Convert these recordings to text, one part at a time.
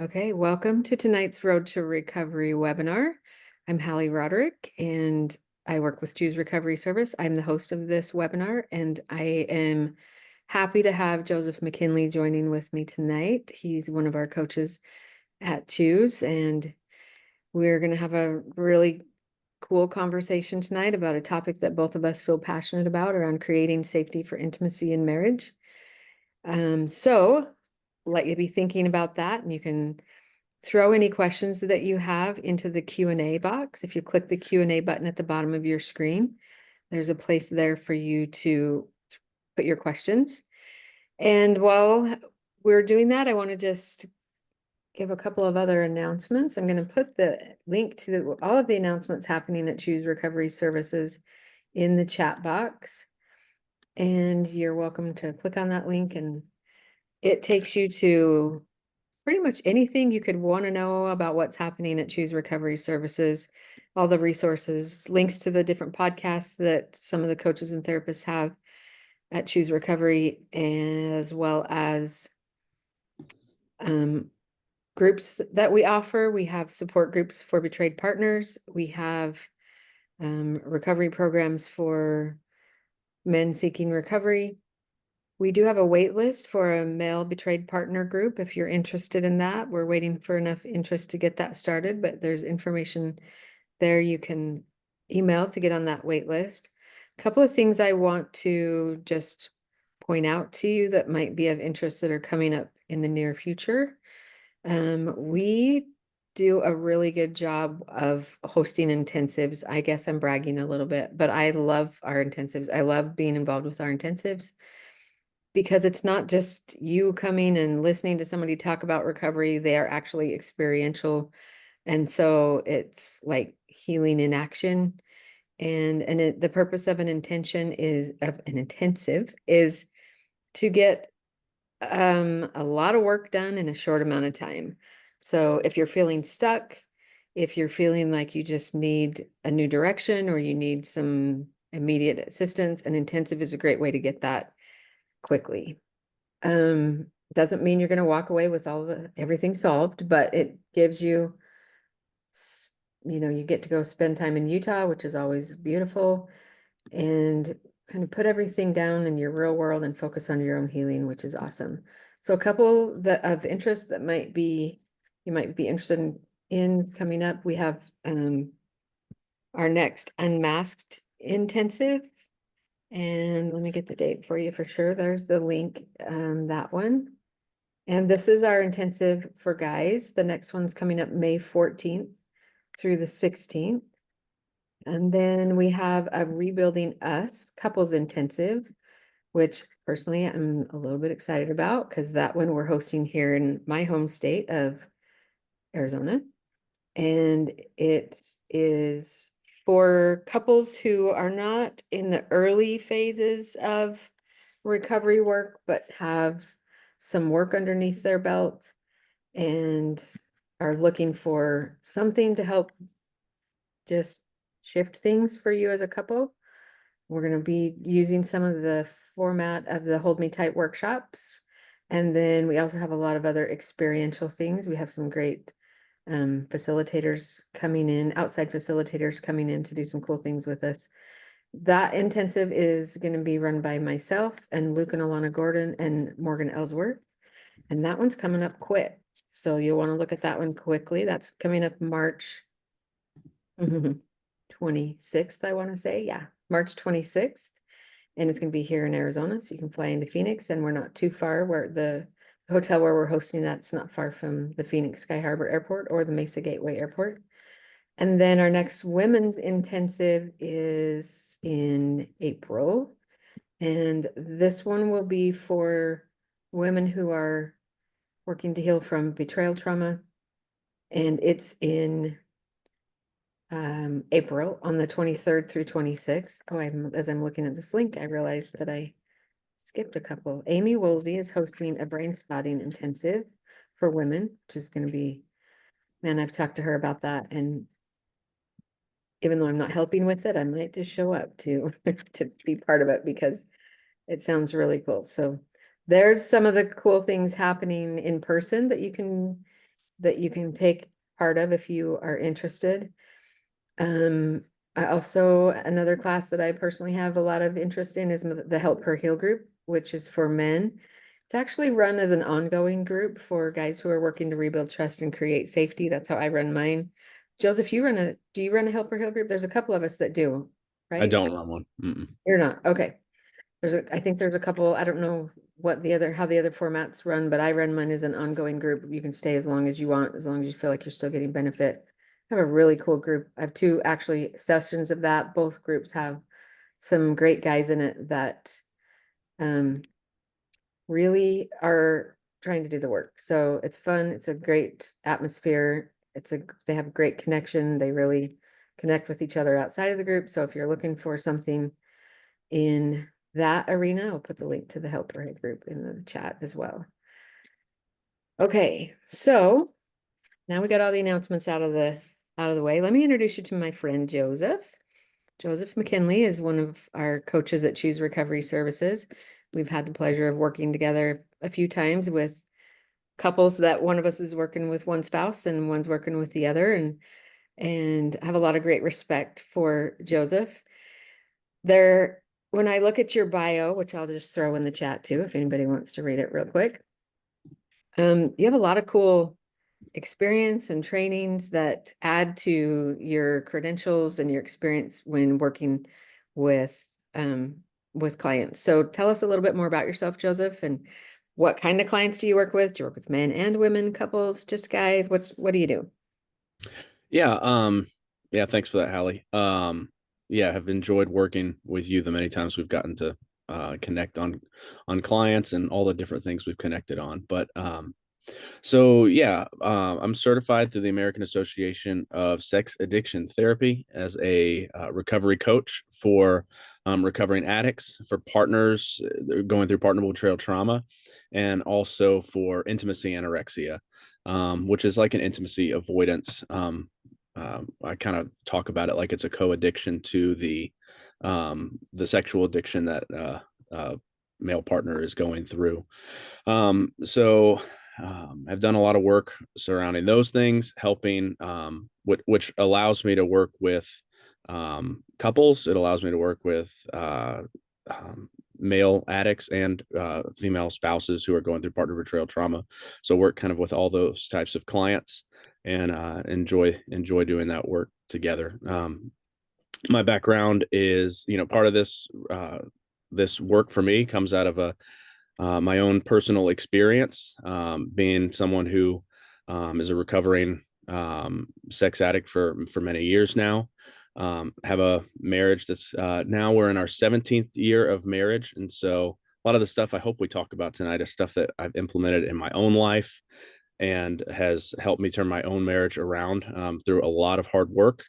Okay, welcome to tonight's Road to Recovery webinar. I'm Hali Roderick and I work with Choose Recovery Service. I'm the host of this webinar and I am happy to have Joseph McKinley joining with me tonight. He's one of our coaches at Choose and we're going to have a really cool conversation tonight about a topic that both of us feel passionate about around creating safety for intimacy in marriage. So let you be thinking about that, and you can throw any questions that you have into the Q&A box. If you click the Q&A button at the bottom of your screen, there's a place there for you to put your questions. And while we're doing that, I want to just give a couple of other announcements. I'm going to put the link to all of the announcements happening at Choose Recovery Services in the chat box. And you're welcome to click on that link, and it takes you to pretty much anything you could want to know about what's happening at Choose Recovery Services, all the resources, links to the different podcasts that some of the coaches and therapists have at Choose Recovery, as well as groups that we offer. We have support groups for betrayed partners. We have recovery programs for men seeking recovery. We do have a wait list for a male betrayed partner group. If you're interested in that, we're waiting for enough interest to get that started, but there's information there you can email to get on that wait list. A couple of things I want to just point out to you that might be of interest that are coming up in the near future. We do a really good job of hosting intensives. I guess I'm bragging a little bit, but I love our intensives. I love being involved with our intensives, because it's not just you coming and listening to somebody talk about recovery. They are actually experiential. And so it's like healing in action. And the purpose of an intensive is to get a lot of work done in a short amount of time. So if you're feeling stuck, if you're feeling like you just need a new direction or you need some immediate assistance, an intensive is a great way to get that quickly. Doesn't mean you're going to walk away with everything solved, but it gives you, you get to go spend time in Utah, which is always beautiful, and kind of put everything down in your real world and focus on your own healing, which is awesome. So a couple of interest that you might be interested in coming up. We have our next Unmasked intensive. And let me get the date for you for sure. There's the link, that one. And this is our intensive for guys. The next one's coming up May 14th through the 16th. And then we have a Rebuilding Us couples intensive, which personally I'm a little bit excited about, because that one we're hosting here in my home state of Arizona. And it is for couples who are not in the early phases of recovery work, but have some work underneath their belt and are looking for something to help just shift things for you as a couple. We're going to be using some of the format of the Hold Me Tight workshops. And then we also have a lot of other experiential things. We have some great facilitators coming in, outside facilitators coming in to do some cool things with us. That intensive is going to be run by myself and Luke and Alana Gordon and Morgan Ellsworth. And that one's coming up quick. So you'll want to look at that one quickly. That's coming up March 26th, I want to say. Yeah, March 26th. And it's going to be here in Arizona. So you can fly into Phoenix, and we're not too far where the hotel where we're hosting that's not far from the Phoenix Sky Harbor Airport or the Mesa Gateway Airport. And then our next women's intensive is in April. And this one will be for women who are working to heal from betrayal trauma. And it's in April on the 23rd through 26th. Oh, as I'm looking at this link, I realized that I skipped a couple. Amy Woolsey is hosting a brain spotting intensive for women, which is going to be, man, I've talked to her about that. And even though I'm not helping with it, I might just show up to be part of it because it sounds really cool. So there's some of the cool things happening in person that you can that you can take part of if you are interested. I also, another class that I personally have a lot of interest in is the Help Her Heal group, which is for men. It's actually run as an ongoing group for guys who are working to rebuild trust and create safety. That's how I run mine. Joseph, do you run a Help Her Heal group? There's a couple of us that do, I right? don't run one. Mm-mm. You're not, okay. I think there's a couple, I don't know how the other formats run, but I run mine as an ongoing group. You can stay as long as you want, as long as you feel like you're still getting benefit. I have a really cool group. I have two actually sessions of that. Both groups have some great guys in it that um really are trying to do the work. So it's fun. It's a great atmosphere. They have a great connection. They really connect with each other outside of the group. So if you're looking for something in that arena, I'll put the link to the Help Her Heal group in the chat as well. Okay, so now we got all the announcements out of the way. Let me introduce you to my friend Joseph. Joseph McKinley is one of our coaches at Choose Recovery Services. We've had the pleasure of working together a few times with couples that one of us is working with one spouse and one's working with the other, and I have a lot of great respect for Joseph. When I look at your bio, which I'll just throw in the chat too, if anybody wants to read it real quick. You have a lot of cool experience and trainings that add to your credentials and your experience when working with um, with clients. So tell us a little bit more about yourself, Joseph, and what kind of clients do you work with? Do you work with men and women, couples, just guys? What do you do? Yeah. Yeah. Thanks for that, Hallie. Yeah, I've enjoyed working with you the many times we've gotten to connect on clients and all the different things we've connected on. But so yeah, I'm certified through the American Association of Sex Addiction Therapy as a recovery coach for recovering addicts, for partners going through partner betrayal trauma, and also for intimacy anorexia, which is like an intimacy avoidance. I kind of talk about it like it's a co-addiction to the sexual addiction that male partner is going through. So I've done a lot of work surrounding those things, helping, which allows me to work with couples. It allows me to work with male addicts and female spouses who are going through partner betrayal trauma. So work kind of with all those types of clients and enjoy doing that work together. My background is, part of this work for me comes out of my own personal experience, being someone who is a recovering sex addict for many years now. Have a marriage that's now we're in our 17th year of marriage, and so a lot of the stuff I hope we talk about tonight is stuff that I've implemented in my own life and has helped me turn my own marriage around through a lot of hard work.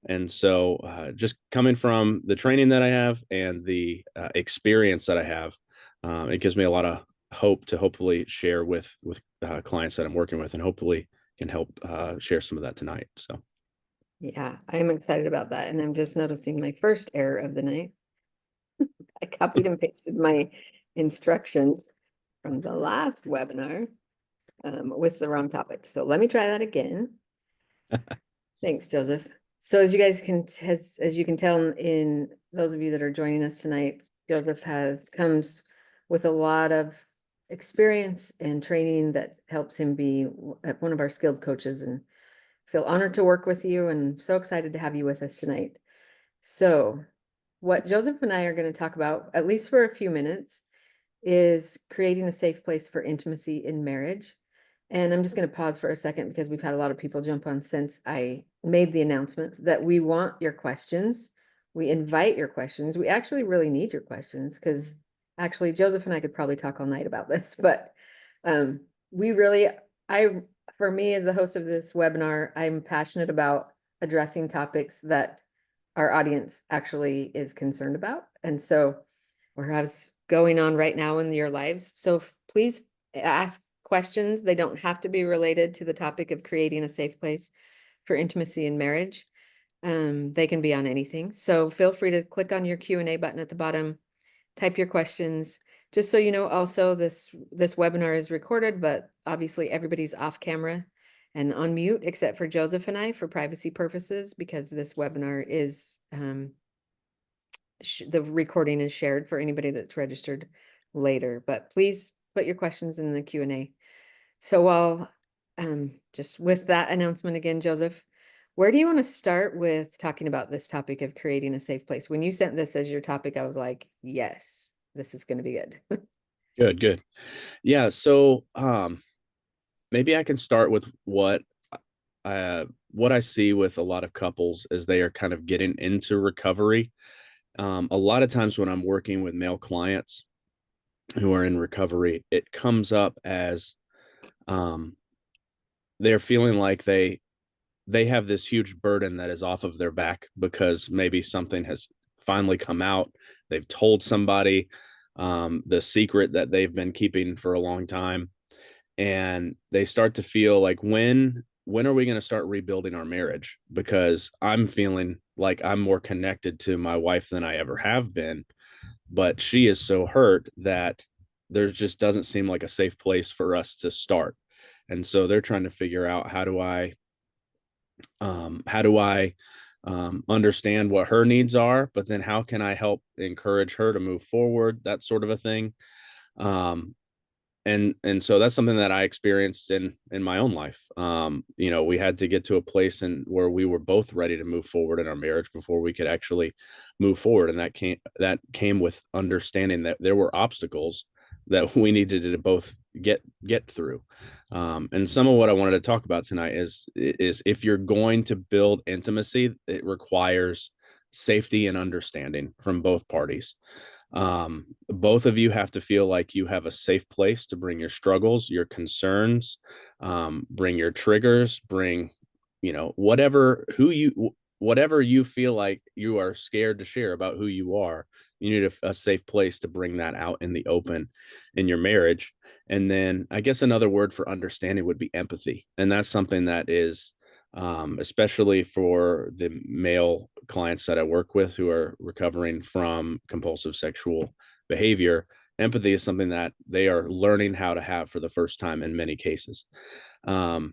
And so, just coming from the training that I have and the experience that I have, it gives me a lot of hope to hopefully share with clients that I'm working with, and hopefully can help share some of that tonight. So, Yeah, I'm excited about that. And I'm just noticing my first error of the night. I copied and pasted my instructions from the last webinar with the wrong topic. So let me try that again. Thanks, Joseph. So as you can tell in those of you that are joining us tonight, Joseph comes with a lot of experience and training that helps him be one of our skilled coaches, and feel honored to work with you and so excited to have you with us tonight. So what Joseph and I are going to talk about, at least for a few minutes, is creating a safe place for intimacy in marriage. And I'm just going to pause for a second because we've had a lot of people jump on since I made the announcement that we want your questions. We invite your questions. We actually really need your questions because actually Joseph and I could probably talk all night about this, but we really, for me as the host of this webinar, I'm passionate about addressing topics that our audience actually is concerned about. And so, or has going on right now in your lives. So please ask questions. They don't have to be related to the topic of creating a safe place for intimacy in marriage. They can be on anything. So feel free to click on your Q&A button at the bottom, type your questions. Just so you know, also this webinar is recorded, but obviously everybody's off camera. and unmute except for Joseph and I for privacy purposes, because this webinar is, the recording is shared for anybody that's registered later, but please put your questions in the Q&A. So while, just with that announcement again, Joseph, where do you want to start with talking about this topic of creating a safe place? When you sent this as your topic, I was like, yes, this is going to be good. Good, good. Yeah. So maybe I can start with what I see with a lot of couples as they are kind of getting into recovery. A lot of times when I'm working with male clients who are in recovery, it comes up as um, they're feeling like they have this huge burden that is off of their back because maybe something has finally come out. They've told somebody the secret that they've been keeping for a long time, and they start to feel like, when are we going to start rebuilding our marriage? Because I'm feeling like I'm more connected to my wife than I ever have been, but she is so hurt that there just doesn't seem like a safe place for us to start. And so they're trying to figure out, how do I understand what her needs are, but then how can I help encourage her to move forward, that sort of a thing. um, and so that's something that I experienced in my own life. We had to get to a place where we were both ready to move forward in our marriage before we could actually move forward, and that came with understanding that there were obstacles that we needed to both get through. And some of what I wanted to talk about tonight is if you're going to build intimacy, it requires safety and understanding from both parties. Both of you have to feel like you have a safe place to bring your struggles, your concerns, bring your triggers, bring, whatever you feel like you are scared to share about who you are. You need a safe place to bring that out in the open in your marriage. And then I guess another word for understanding would be empathy. And that's something that is, especially for the male clients that I work with who are recovering from compulsive sexual behavior. Empathy is something that they are learning how to have for the first time in many cases. Um,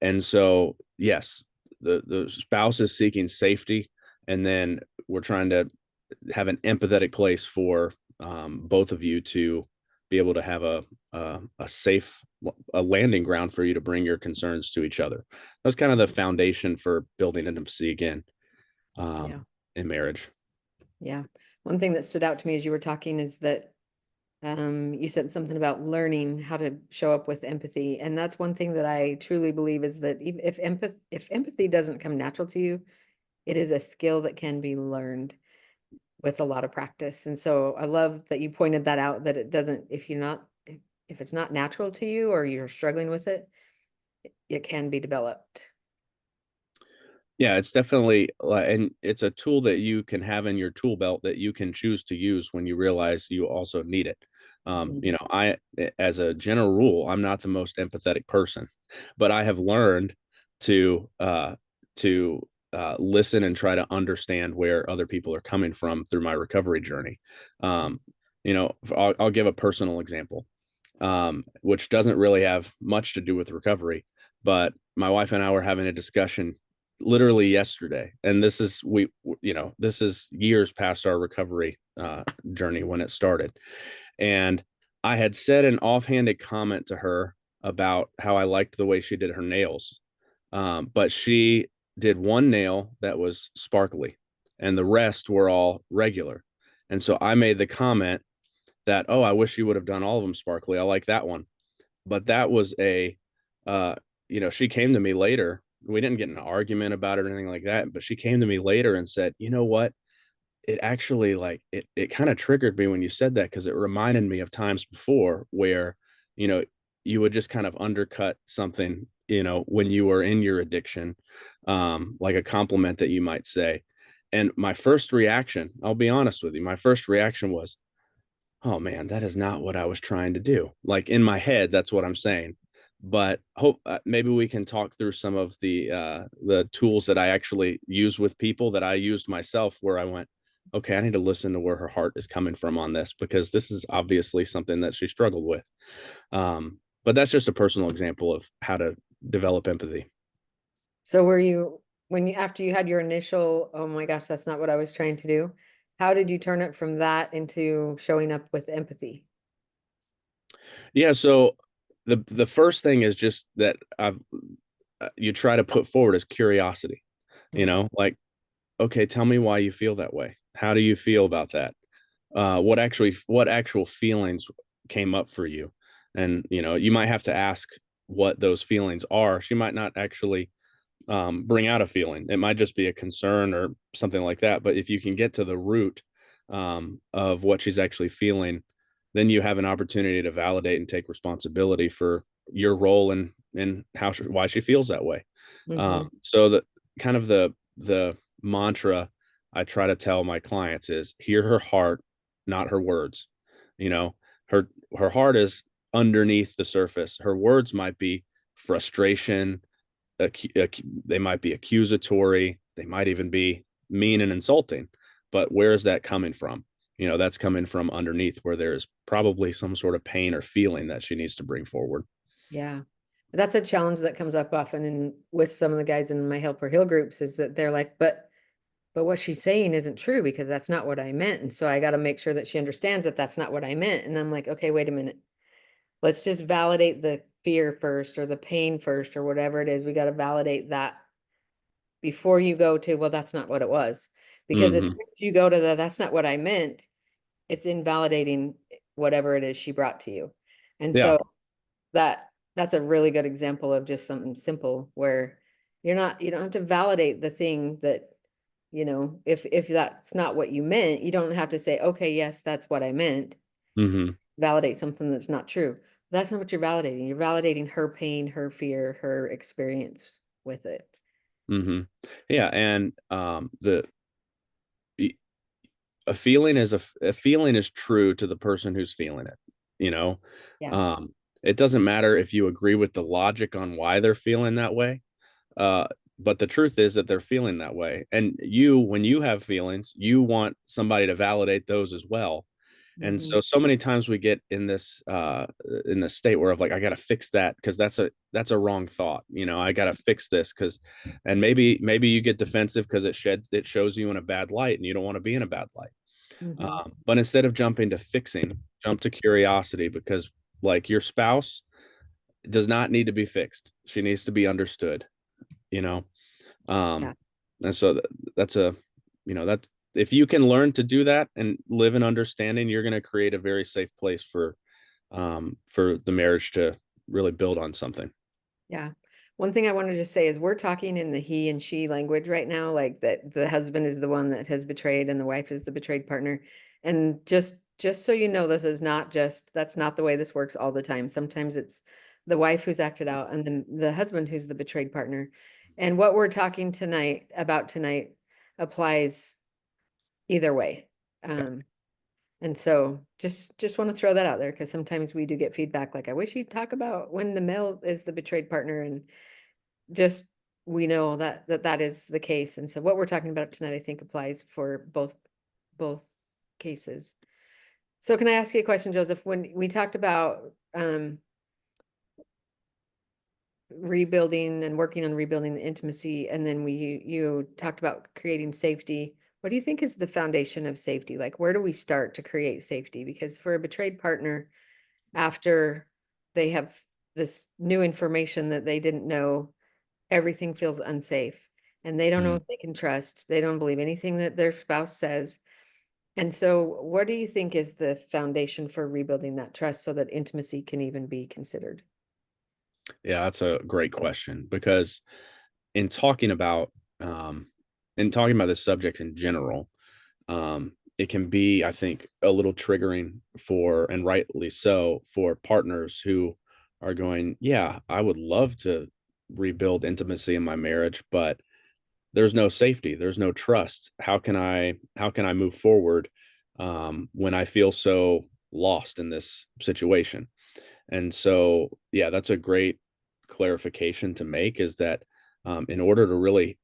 and so, yes, the spouse is seeking safety, and then we're trying to have an empathetic place for both of you to be able to have a safe landing ground for you to bring your concerns to each other. That's kind of the foundation for building intimacy again, Yeah. in marriage. Yeah. One thing that stood out to me as you were talking is that, you said something about learning how to show up with empathy. And that's one thing that I truly believe is that if empathy doesn't come natural to you, it is a skill that can be learned with a lot of practice. And so I love that you pointed that out, that it doesn't, if it's not natural to you or you're struggling with it, it can be developed. Yeah, it's definitely and it's a tool that you can have in your tool belt that you can choose to use when you realize you also need it. Mhm. As a general rule, I'm not the most empathetic person, but I have learned to listen and try to understand where other people are coming from through my recovery journey. I'll give a personal example, which doesn't really have much to do with recovery, but my wife and I were having a discussion literally yesterday, and this is years past our recovery journey when it started. And I had said an offhanded comment to her about how I liked the way she did her nails, but she did one nail that was sparkly and the rest were all regular. And so I made the comment that, oh, I wish you would have done all of them sparkly, I like that one. But that was uh she came to me later. We didn't get in an argument about it or anything like that, but she came to me later and said, you know what, it actually, like, it kind of triggered me when you said that, because it reminded me of times before where you know you would just kind of undercut something, when you were in your addiction, like a compliment that you might say. And my first reaction, I'll be honest with you, my first reaction was, oh man, that is not what I was trying to do. Like, in my head, that's what I'm saying. But hope maybe we can talk through some of the tools that I actually use with people that I used myself, where I went, okay, I need to listen to where her heart is coming from on this, because this is obviously something that she struggled with. But that's just a personal example of how to develop empathy. So were you, when you, after you had your initial, oh my gosh, that's not what I was trying to do, how did you turn it from that into showing up with empathy? Yeah, so the first thing is just that I've you try to put forward is curiosity. Mm, Like, okay, tell me why you feel that way. How do you feel about that? What actual feelings came up for you? And you might have to ask what those feelings are. She might not actually bring out a feeling. It might just be a concern or something like that. But if you can get to the root of what she's actually feeling, then you have an opportunity to validate and take responsibility for your role in why she feels that way. mm-hmm. So the kind of the mantra I try to tell my clients is hear her heart, not her words. You know, her her heart is underneath the surface. Her words might be frustration, they might be accusatory, they might even be mean and insulting, but where is that coming from? That's coming from underneath where there's probably some sort of pain or feeling that she needs to bring forward. Yeah. That's a challenge that comes up often with some of the guys in my Help Her Heal groups is that they're like, but what she's saying isn't true because that's not what I meant. And so I got to make sure that she understands that that's not what I meant. And I'm like, okay, wait a minute. Let's just validate the fear first or the pain first or whatever it is. We got to validate that before you go to, well, that's not what it was. Because as soon Hmm. as you go to that's not what I meant, it's invalidating whatever it is she brought to you. And Yeah. so that's a really good example of just something simple where you don't have to validate the thing that, if that's not what you meant, you don't have to say, okay, yes, that's what I meant. Hmm. Validate something that's not true. That's not what you're validating. You're validating her pain, her fear, her experience with it. Hmm. Yeah. And the a feeling is a feeling is true to the person who's feeling it. You know, Yeah. um, it doesn't matter if you agree with the logic on why they're feeling that way. Uh, but the truth is that they're feeling that way. And when you have feelings, you want somebody to validate those as well. And Hmm. so many times we get in this state where of like, I got to fix that because that's a wrong thought. I got to fix this because, and maybe you get defensive because it shows you in a bad light and you don't want to be in a bad light. Hmm. But instead of jumping to fixing, jump to curiosity because like your spouse does not need to be fixed. She needs to be understood, you know? Yeah. Um, and so that's that's if you can learn to do that and live in understanding, you're going to create a very safe place for the marriage to really build on something. Yeah. One thing I wanted to say is we're talking in the he and she language right now, like that the husband is the one that has betrayed and the wife is the betrayed partner. And just so you know, this is not just that's not the way this works all the time. Sometimes it's the wife who's acted out and then the husband who's the betrayed partner. And what we're talking tonight applies either way. Yeah. Um, and so just want to throw that out there because sometimes we do get feedback like, I wish you'd talk about when the male is the betrayed partner and just we know that is the case. And so what we're talking about tonight, I think applies for both cases. So can I ask you a question, Joseph? When we talked about rebuilding and working on rebuilding the intimacy, and then you talked about creating safety. What do you think is the foundation of safety? Like, where do we start to create safety? Because for a betrayed partner, after they have this new information that they didn't know, everything feels unsafe and they don't know Mhm. if they can trust. They don't believe anything that their spouse says. And so, what do you think is the foundation for rebuilding that trust so that intimacy can even be considered? Yeah, that's a great question because in talking about um, this subject in general, it can be, I think, a little triggering for, and rightly so, for partners who are going, yeah, I would love to rebuild intimacy in my marriage, but there's no safety, there's no trust. How can I move forward when I feel so lost in this situation? And so, yeah, that's a great clarification to make is that in order to really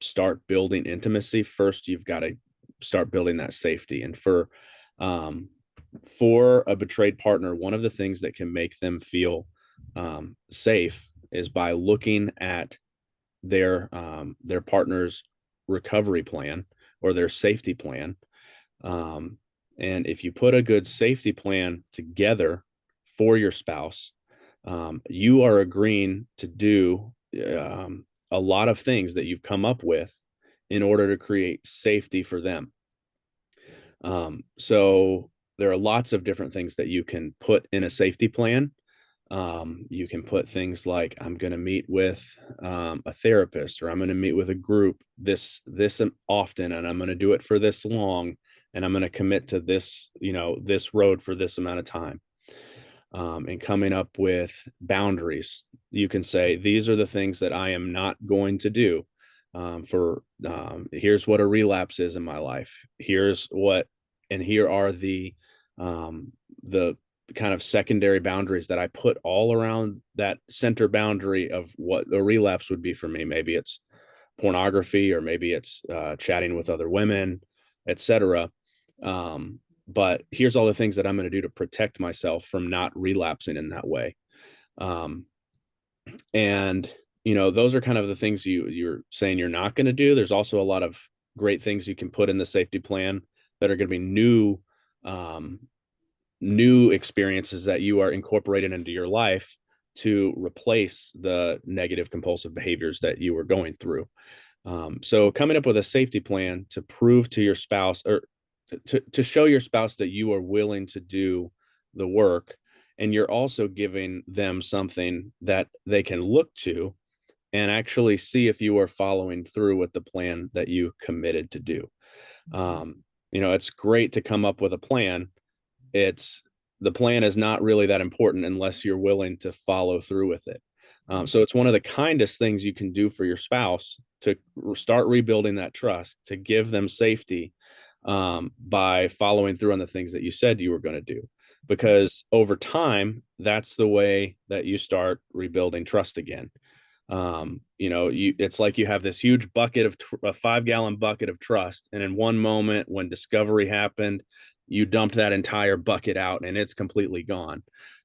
start building intimacy, first you've got to start building that safety. And um, for a betrayed partner, one of the things that can make them feel safe is by looking at their partner's recovery plan or their safety plan. And if you put a good safety plan together for your spouse, you are agreeing to do a lot of things that you've come up with in order to create safety for them. So there are lots of different things that you can put in a safety plan. You can put things like, I'm going to meet with a therapist, or I'm going to meet with a group this often, and I'm going to do it for this long, and I'm going to commit to this, this road for this amount of time. And coming up with boundaries. You can say, these are the things that I am not going to do. Here's what a relapse is in my life. And here are the kind of secondary boundaries that I put all around that center boundary of what a relapse would be for me. Maybe it's pornography, or maybe it's chatting with other women, etc. But here's all the things that I'm going to do to protect myself from not relapsing in that way. And those are kind of the things you're saying you're not going to do. There's also a lot of great things you can put in the safety plan that are going to be new experiences that you are incorporating into your life to replace the negative compulsive behaviors that you were going through. So coming up with a safety plan to prove to your spouse, or to show your spouse that you are willing to do the work, and you're also giving them something that they can look to and actually see if you are following through with the plan that you committed to do. It's great to come up with a plan. The plan is not really that important unless you're willing to follow through with it. So it's one of the kindest things you can do for your spouse to start rebuilding that trust, to give them safety, by following through on the things that you said you were going to do. Because over time, that's the way that you start rebuilding trust again. It's like you have this huge bucket a 5-gallon bucket of trust, and in one moment when discovery happened, you dumped that entire bucket out and it's completely gone.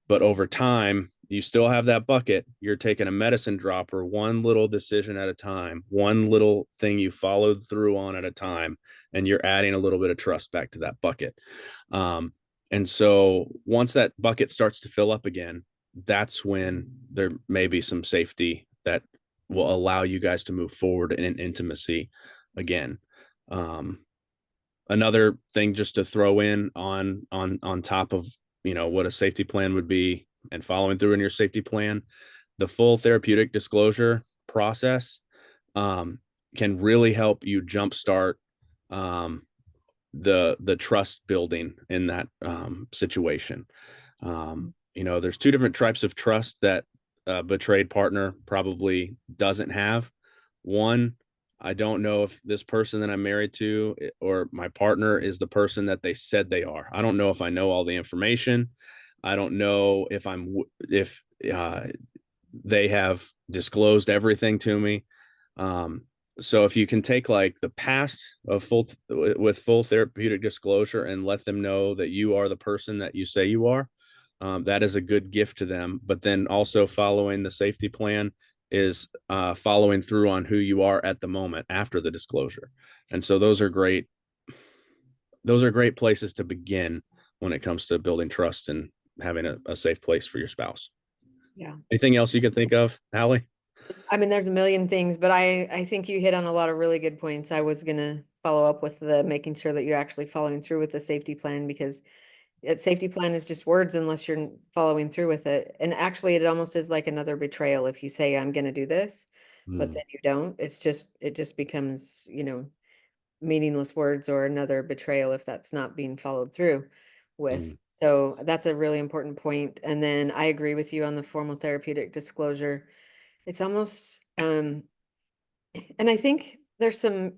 But over time, you still have that bucket. You're taking a medicine dropper, one little decision at a time, one little thing you followed through on at a time, and you're adding a little bit of trust back to that bucket. And so once that bucket starts to fill up again, that's when there may be some safety that will allow you guys to move forward in intimacy again. Another thing just to throw in on top of what a safety plan would be and following through in your safety plan, the full therapeutic disclosure process can really help you jumpstart the trust building in that situation. There's two different types of trust that a betrayed partner probably doesn't have. One, I don't know if this person that I'm married to or my partner is the person that they said they are. I don't know if I know all the information. I don't know if they have disclosed everything to me. So if you can take like the past of with full therapeutic disclosure and let them know that you are the person that you say you are, that is a good gift to them. But then also following the safety plan is following through on who you are at the moment after the disclosure. And so those are great places to begin when it comes to building trust and having a safe place for your spouse. Yeah. Anything else you can think of, Hali? I mean, there's a million things, but I think you hit on a lot of really good points. I was gonna follow up with the making sure that you're actually following through with the safety plan, because safety plan is just words unless you're following through with it. And actually, it almost is like another betrayal if you say I'm gonna do this, but then you don't. It just becomes, meaningless words, or another betrayal if that's not being followed through with. So that's a really important point. And then I agree with you on the formal therapeutic disclosure. It's almost, and I think there's some,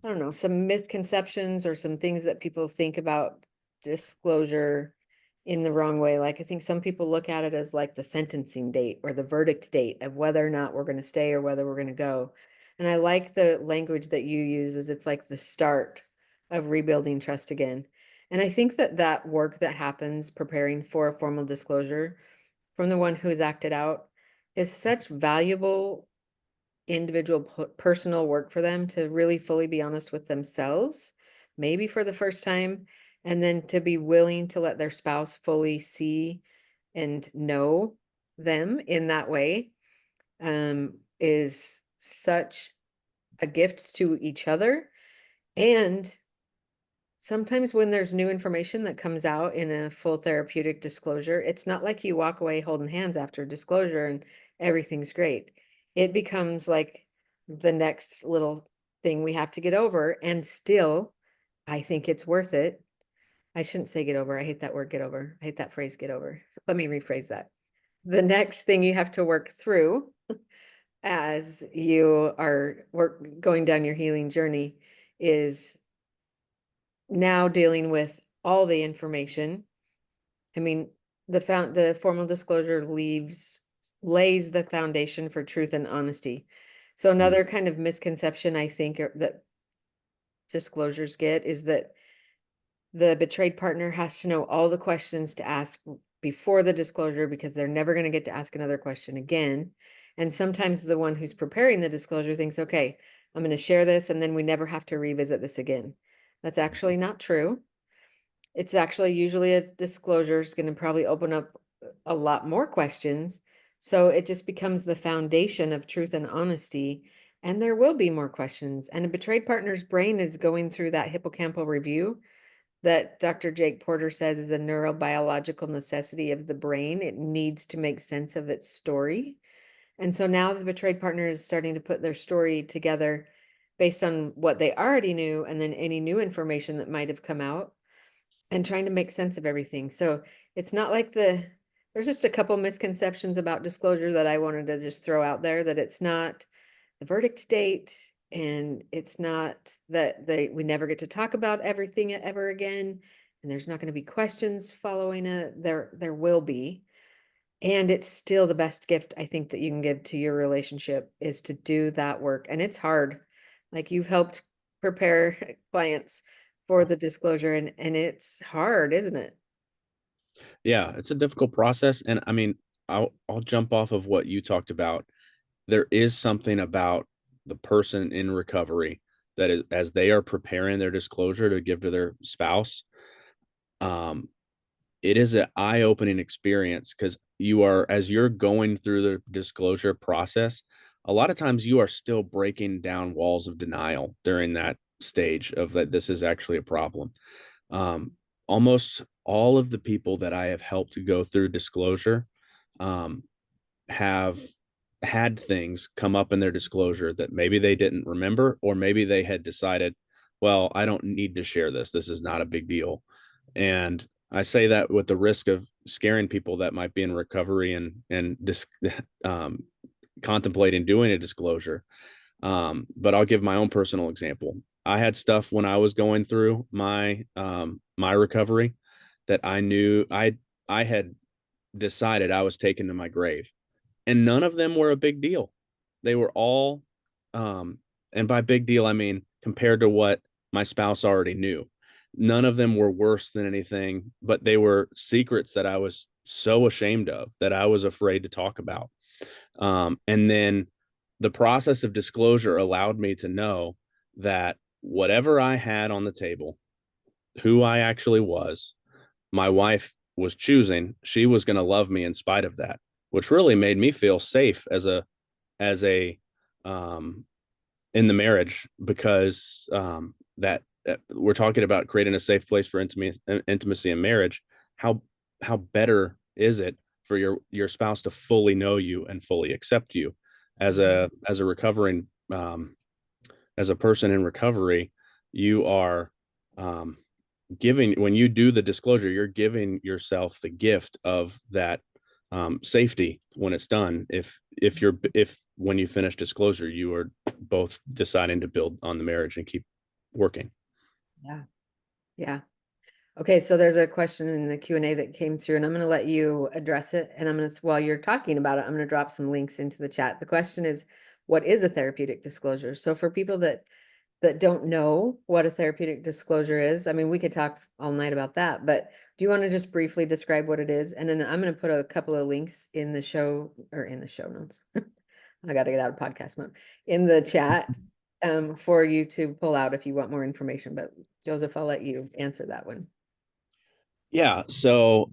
I don't know, some misconceptions or some things that people think about disclosure in the wrong way. Like, I think some people look at it as like the sentencing date or the verdict date of whether or not we're going to stay or whether we're going to go. And I like the language that you use, is it's like the start of rebuilding trust again. And I think that that work that happens preparing for a formal disclosure from the one who has acted out, is such valuable individual personal work for them to really fully be honest with themselves, maybe for the first time, and then to be willing to let their spouse fully see and know them in that way, is such a gift to each other. And sometimes when there's new information that comes out in a full therapeutic disclosure, it's not like you walk away holding hands after disclosure and everything's great. It becomes like the next little thing we have to get over. And still, I think it's worth it. I shouldn't say get over. I hate that word, get over. I hate that phrase, get over. Let me rephrase that. The next thing you have to work through as you are going down your healing journey is now dealing with all the information. I mean, the formal disclosure lays the foundation for truth and honesty. So another kind of misconception I think that disclosures get is that the betrayed partner has to know all the questions to ask before the disclosure because they're never going to get to ask another question again. And sometimes the one who's preparing the disclosure thinks, okay, I'm going to share this and then we never have to revisit this again. That's actually not true. It's actually usually a disclosure is going to probably open up a lot more questions. So it just becomes the foundation of truth and honesty. And there will be more questions. And a betrayed partner's brain is going through that hippocampal review that Dr. Jake Porter says is a neurobiological necessity of the brain. It needs to make sense of its story. And so now the betrayed partner is starting to put their story together based on what they already knew and then any new information that might have come out and trying to make sense of everything. So it's not like there's just a couple misconceptions about disclosure that I wanted to just throw out there, that it's not the verdict date and it's not that we never get to talk about everything ever again. And there's not going to be questions following it. There will be. And it's still the best gift I think that you can give to your relationship is to do that work. And it's hard. Like you've helped prepare clients for the disclosure and it's hard, isn't it? Yeah, it's a difficult process. And I mean, I'll jump off of what you talked about. There is something about the person in recovery that is, as they are preparing their disclosure to give to their spouse, um, it is an eye-opening experience because you are, as you're going through the disclosure process, a lot of times you are still breaking down walls of denial during that stage of that this is actually a problem. Um, Almost all of the people that I have helped to go through disclosure um, have had things come up in their disclosure that maybe they didn't remember, or maybe they had decided, well, I don't need to share this. This is not a big deal. And I say that with the risk of scaring people that might be in recovery and um, contemplating doing a disclosure. But I'll give my own personal example. I had stuff when I was going through my recovery that I knew I had decided I was taking to my grave, and none of them were a big deal. They were all, um, and by big deal I mean compared to what my spouse already knew. None of them were worse than anything, but they were secrets that I was so ashamed of that I was afraid to talk about. And then the process of disclosure allowed me to know that whatever I had on the table, who I actually was, my wife was choosing, she was going to love me in spite of that, which really made me feel safe as a um in the marriage because that we're talking about creating a safe place for intimacy in marriage. How better is it for your spouse to fully know you and fully accept you as a recovering as a person in recovery? You are um giving, when you do the disclosure, you're giving yourself the gift of that safety when it's done. If when you finish disclosure, you are both deciding to build on the marriage and keep working. Yeah. Yeah. Okay, so there's a question in the Q&A that came through, and I'm going to let you address it. And I'm going to, while you're talking about it, I'm going to drop some links into the chat. The question is, what is a therapeutic disclosure? So for people that don't know what a therapeutic disclosure is, I mean, we could talk all night about that, but Do you want to just briefly describe what it is? And then I'm going to put a couple of links in the show notes. I got to get out of podcast mode in the chat for you to pull out if you want more information. But Joseph, I'll let you answer that one. Yeah. So,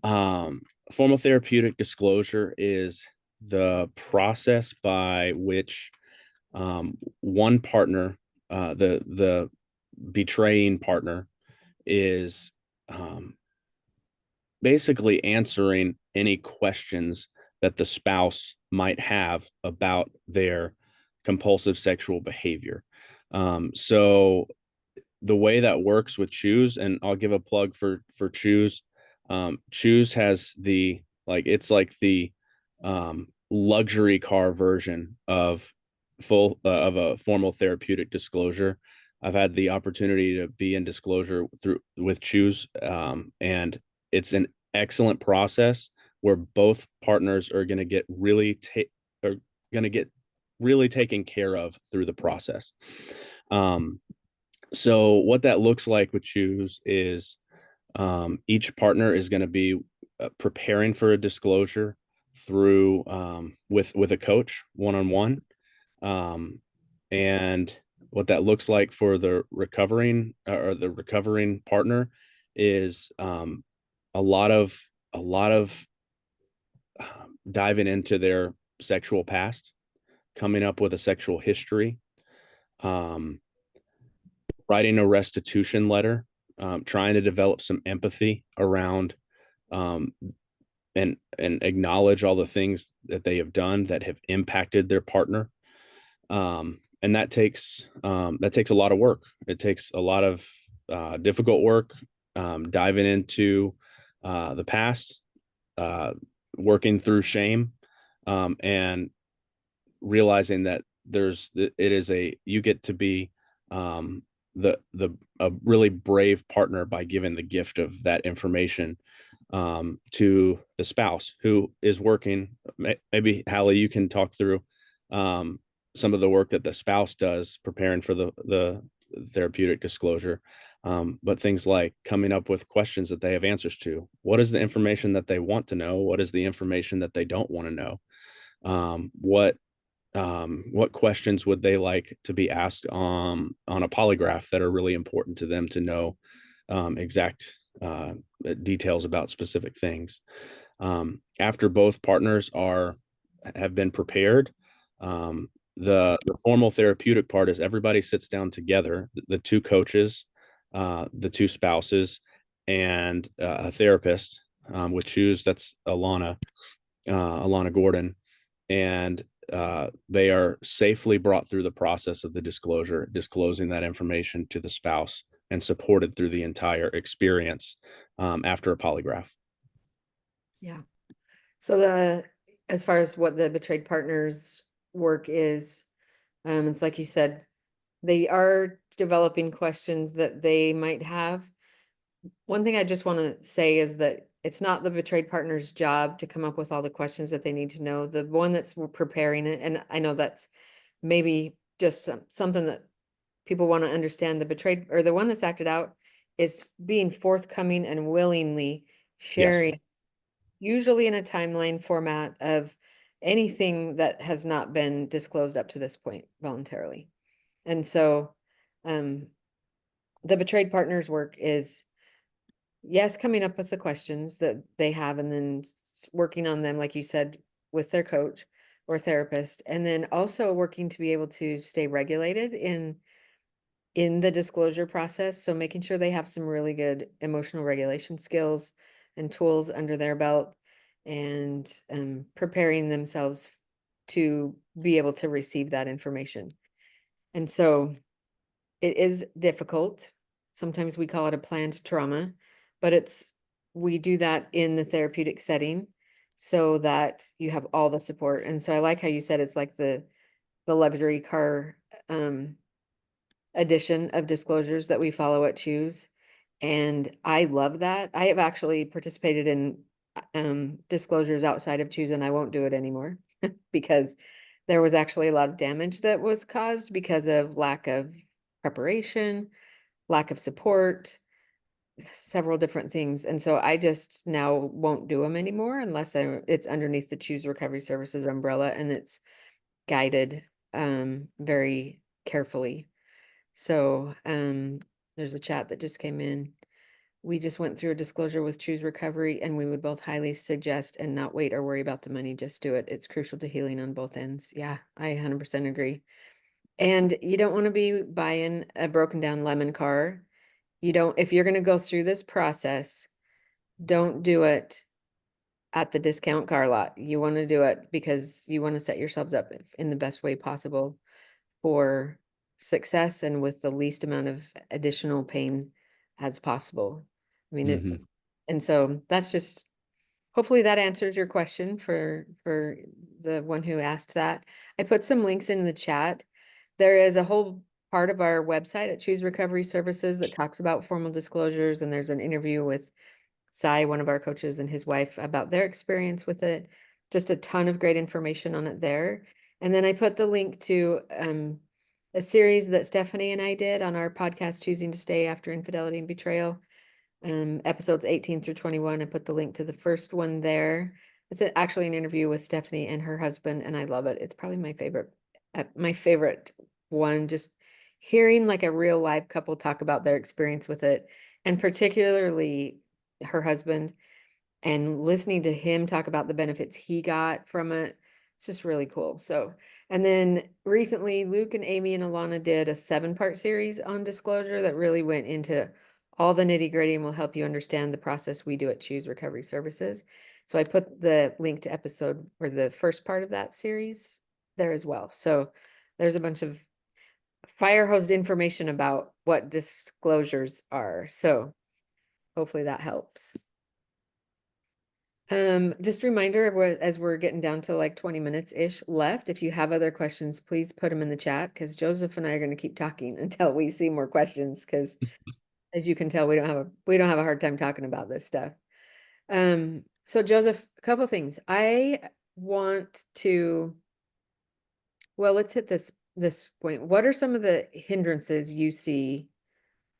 formal therapeutic disclosure is the process by which one partner, the betraying partner, is basically answering any questions that the spouse might have about their compulsive sexual behavior. So the way that works with Choose, and I'll give a plug for Choose. Choose has the it's like the luxury car version of a formal therapeutic disclosure. I've had the opportunity to be in disclosure with Choose, and it's an excellent process where both partners are going to get really taken care of through the process. So what that looks like with Choose is each partner is going to be preparing for a disclosure through with a coach one-on-one, and what that looks like for the recovering partner is a lot of diving into their sexual past, coming up with a sexual history, um, writing a restitution letter, trying to develop some empathy around um, and acknowledge all the things that they have done that have impacted their partner. And that takes a lot of work. It takes a lot of difficult work, diving into the past, working through shame, and realizing that you get to be a really brave partner by giving the gift of that information to the spouse who is working. Maybe Hali, you can talk through some of the work that the spouse does preparing for the therapeutic disclosure, but things like coming up with questions that they have answers to. What is the information that they want to know? What is the information that they don't want to know? What questions would they like to be asked on a polygraph that are really important to them to know exact details about specific things. After both partners have been prepared, the formal therapeutic part is everybody sits down together, the two coaches, the two spouses, and a therapist, with Choose, that's Alana Gordon, and they are safely brought through the process of the disclosure, disclosing that information to the spouse, and supported through the entire experience after a polygraph. Yeah. So as far as what the betrayed partners work is, it's like you said, they are developing questions that they might have. One thing I just want to say is that it's not the betrayed partner's job to come up with all the questions that they need to know. The one that's preparing it, and I know that's maybe just something that people want to understand, the betrayed or the one that's acted out is being forthcoming and willingly sharing, Yes. usually in a timeline format of anything that has not been disclosed up to this point voluntarily. And so the betrayed partner's work is, yes, coming up with the questions that they have and then working on them, like you said, with their coach or therapist, and then also working to be able to stay regulated in the disclosure process. So making sure they have some really good emotional regulation skills and tools under their belt, and preparing themselves to be able to receive that information. And so it is difficult. Sometimes we call it a planned trauma, but we do that in the therapeutic setting so that you have all the support. And so I like how you said it's like the luxury car edition of disclosures that we follow at Choose. And I love that. I have actually participated in disclosures outside of Choose, and I won't do it anymore because there was actually a lot of damage that was caused because of lack of preparation, lack of support, several different things. And so I just now won't do them anymore unless it's underneath the Choose Recovery Services umbrella and it's guided very carefully. So there's a chat that just came in. We just went through a disclosure with Choose Recovery, and we would both highly suggest and not wait or worry about the money. Just do it. It's crucial to healing on both ends. Yeah, I 100% agree. And you don't want to be buying a broken down lemon car. You don't, if you're going to go through this process, don't do it at the discount car lot. You want to do it because you want to set yourselves up in the best way possible for success and with the least amount of additional pain as possible. I mean, Hmm. and so that's just, hopefully that answers your question for the one who asked that. I put some links in the chat. There is a whole part of our website at Choose Recovery Services that talks about formal disclosures, and there's an interview with Cy, one of our coaches, and his wife about their experience with it. Just a ton of great information on it there. And then I put the link to a series that Stephanie and I did on our podcast, Choosing to Stay After Infidelity and Betrayal, episodes 18 through 21. I put the link to the first one there. It's actually an interview with Stephanie and her husband, and I love it. It's probably my favorite one. Just hearing like a real live couple talk about their experience with it, and particularly her husband, and listening to him talk about the benefits he got from it. It's just really cool. So, and then recently Luke and Amy and Alana did a 7-part series on disclosure that really went into all the nitty gritty and will help you understand the process we do at Choose Recovery Services. So I put the link to episode or the first part of that series there as well. So there's a bunch of fire hosed information about what disclosures are. So hopefully that helps. Just a reminder, as we're getting down to like 20 minutes-ish left, if you have other questions, please put them in the chat because Joseph and I are going to keep talking until we see more questions because as you can tell, we don't have a hard time talking about this stuff. So Joseph, a couple things. I want to, well, let's hit this point. What are some of the hindrances you see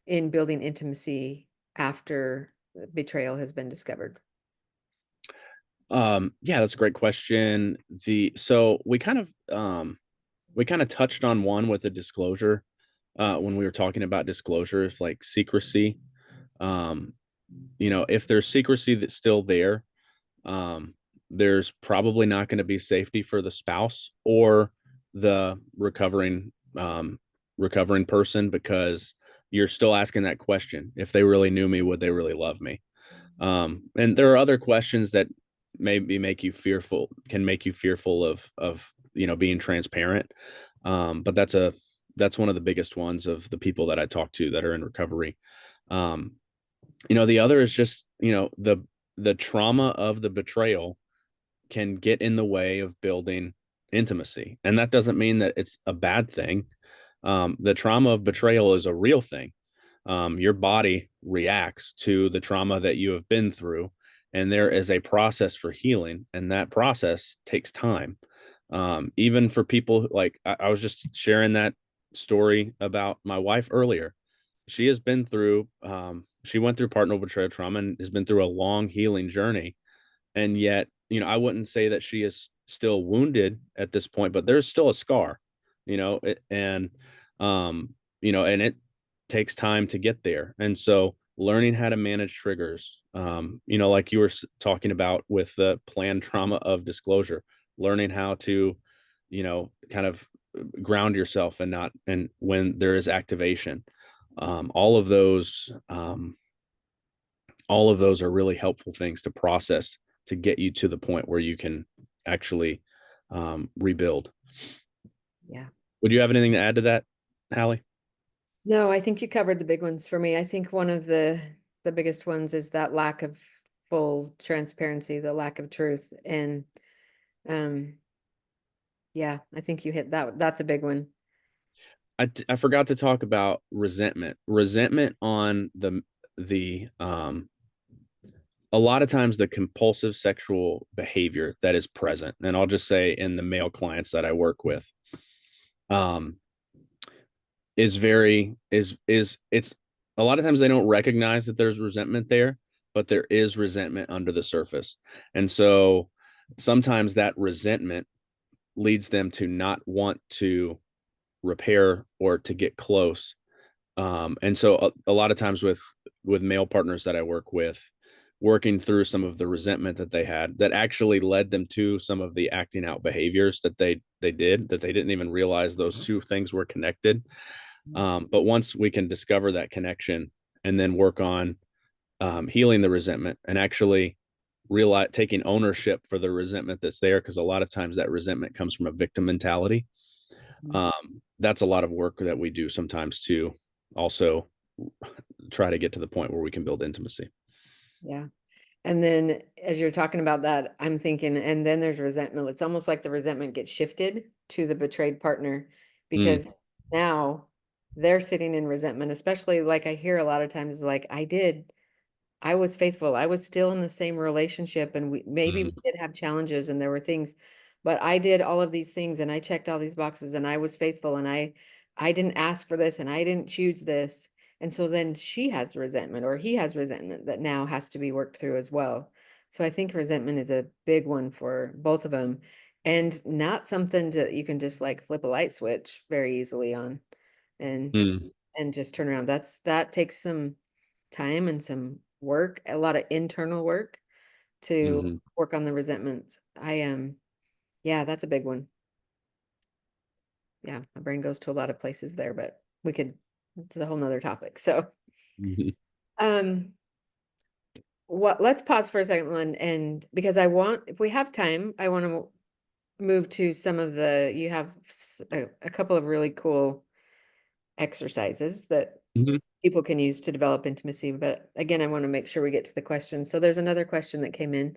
in building intimacy after betrayal has been discovered? Yeah, that's a great question. So we kind of touched on one with the disclosure when we were talking about disclosures, like secrecy. Um, if there's secrecy that's still there, um, there's probably not going to be safety for the spouse or the recovering person because you're still asking that question. If they really knew me, would they really love me? And there are other questions that maybe can make you fearful of being transparent. But that's one of the biggest ones of the people that I talk to that are in recovery. Um, the other is just, the trauma of the betrayal can get in the way of building intimacy. And that doesn't mean that it's a bad thing. The trauma of betrayal is a real thing. Your body reacts to the trauma that you have been through, and there is a process for healing, and that process takes time. Even for people like I was just sharing that story about my wife earlier. She has been through, she went through partner betrayal trauma and has been through a long healing journey. And yet, I wouldn't say that she is still wounded at this point, but there's still a scar, and and it takes time to get there. And so learning how to manage triggers, like you were talking about with the planned trauma of disclosure, learning how to, kind of ground yourself and when there is activation, um, all of those, um, all of those are really helpful things to process to get you to the point where you can actually rebuild. Yeah. Would you have anything to add to that, Hallie? No, I think you covered the big ones for me. I think one of the biggest ones is that lack of full transparency, the lack of truth. And um yeah, I think you hit that. That's a big one. I forgot to talk about resentment on the a lot of times the compulsive sexual behavior that is present, and I'll just say in the male clients that I work with, um is very is it's a lot of times they don't recognize that there's resentment there, but there is resentment under the surface. And so sometimes that resentment leads them to not want to repair or to get close. And so a lot of times with male partners that I work with, working through some of the resentment that they had that actually led them to some of the acting out behaviors that they did, that they didn't even realize those two things were connected. But once we can discover that connection and then work on healing the resentment and actually realize taking ownership for the resentment that's there, because a lot of times that resentment comes from a victim mentality. That's a lot of work that we do sometimes to also try to get to the point where we can build intimacy. Yeah. And then as you're talking about that, I'm thinking, and then there's resentment. It's almost like the resentment gets shifted to the betrayed partner Mm, because now they're sitting in resentment, especially like I hear a lot of times, like I was faithful. I was still in the same relationship and maybe we mm, did have challenges and there were things, but I did all of these things and I checked all these boxes and I was faithful and I didn't ask for this and I didn't choose this. And so then she has resentment or he has resentment that now has to be worked through as well. So I think resentment is a big one for both of them and not something that you can just like flip a light switch very easily on and mm, and just turn around. That takes some time and some work, a lot of internal work to mhm, work on the resentments. Yeah, that's a big one. Yeah, my brain goes to a lot of places there, but it's a whole nother topic. So, mhm, um, let's pause for a second and because if we have time, I want to move to some of you have a couple of really cool exercises that mhm, people can use to develop intimacy. But again, I want to make sure we get to the question. So there's another question that came in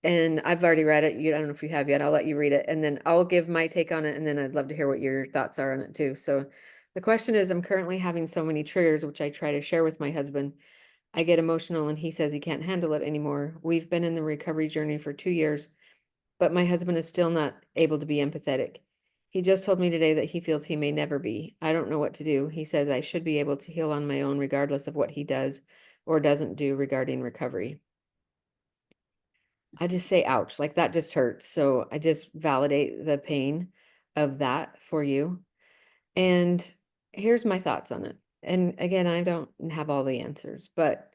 and I've already read it. I don't know if you have yet. I'll let you read it and then I'll give my take on it. And then I'd love to hear what your thoughts are on it too. So the question is, I'm currently having so many triggers, which I try to share with my husband. I get emotional and he says he can't handle it anymore. We've been in the recovery journey for 2 years, but my husband is still not able to be empathetic. He just told me today that he feels he may never be. I don't know what to do. He says I should be able to heal on my own regardless of what he does or doesn't do regarding recovery. I just say ouch, like that just hurts. So I just validate the pain of that for you. And here's my thoughts on it. And again, I don't have all the answers, but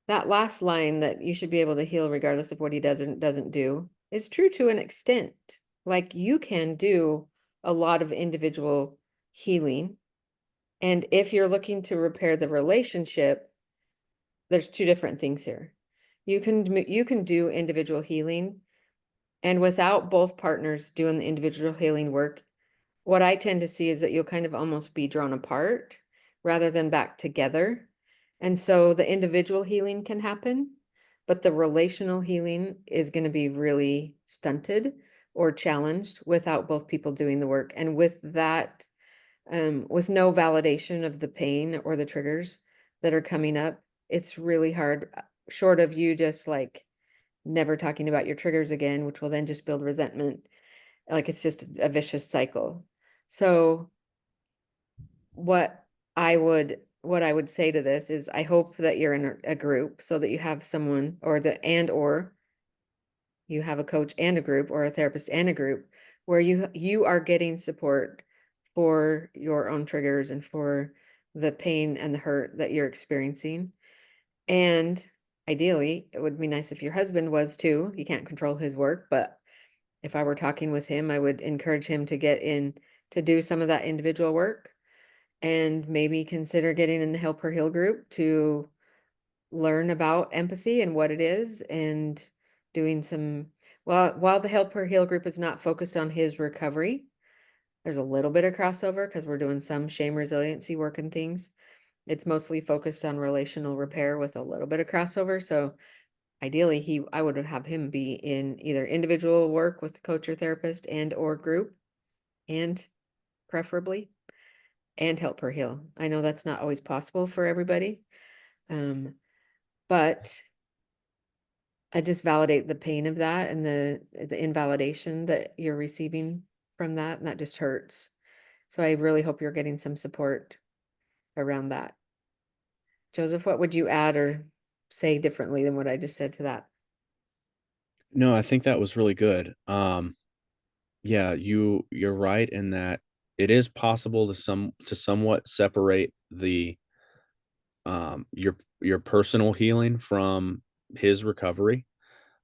that last line that you should be able to heal regardless of what he does or doesn't do is true to an extent. Like you can do a lot of individual healing. And if you're looking to repair the relationship, there's two different things here. You can do individual healing and without both partners doing the individual healing work, what I tend to see is that you'll kind of almost be drawn apart rather than back together. And so the individual healing can happen, but the relational healing is going to be really stunted or challenged without both people doing the work. And with that, with no validation of the pain or the triggers that are coming up, it's really hard, short of you just like never talking about your triggers again, which will then just build resentment. Like it's just a vicious cycle. So what what I would say to this is I hope that you're in a group so that you have someone or you have a coach and a group or a therapist and a group where you are getting support for your own triggers and for the pain and the hurt that you're experiencing. And ideally, it would be nice if your husband was too. You can't control his work, but if I were talking with him, I would encourage him to get in to do some of that individual work and maybe consider getting in the Help Her Heal group to learn about empathy and what it is and doing some while the Help Her Heal group is not focused on his recovery, there's a little bit of crossover because we're doing some shame resiliency work and things. It's mostly focused on relational repair with a little bit of crossover. So ideally I would have him be in either individual work with coach or therapist and or group and preferably and Help Her Heal. I know that's not always possible for everybody. But I just validate the pain of that and the invalidation that you're receiving from that, and that just hurts. So I really hope you're getting some support around that. Joseph, what would you add or say differently than what I just said to that? No, I think that was really good. Yeah, you're right in that it is possible to somewhat separate the your personal healing from his recovery,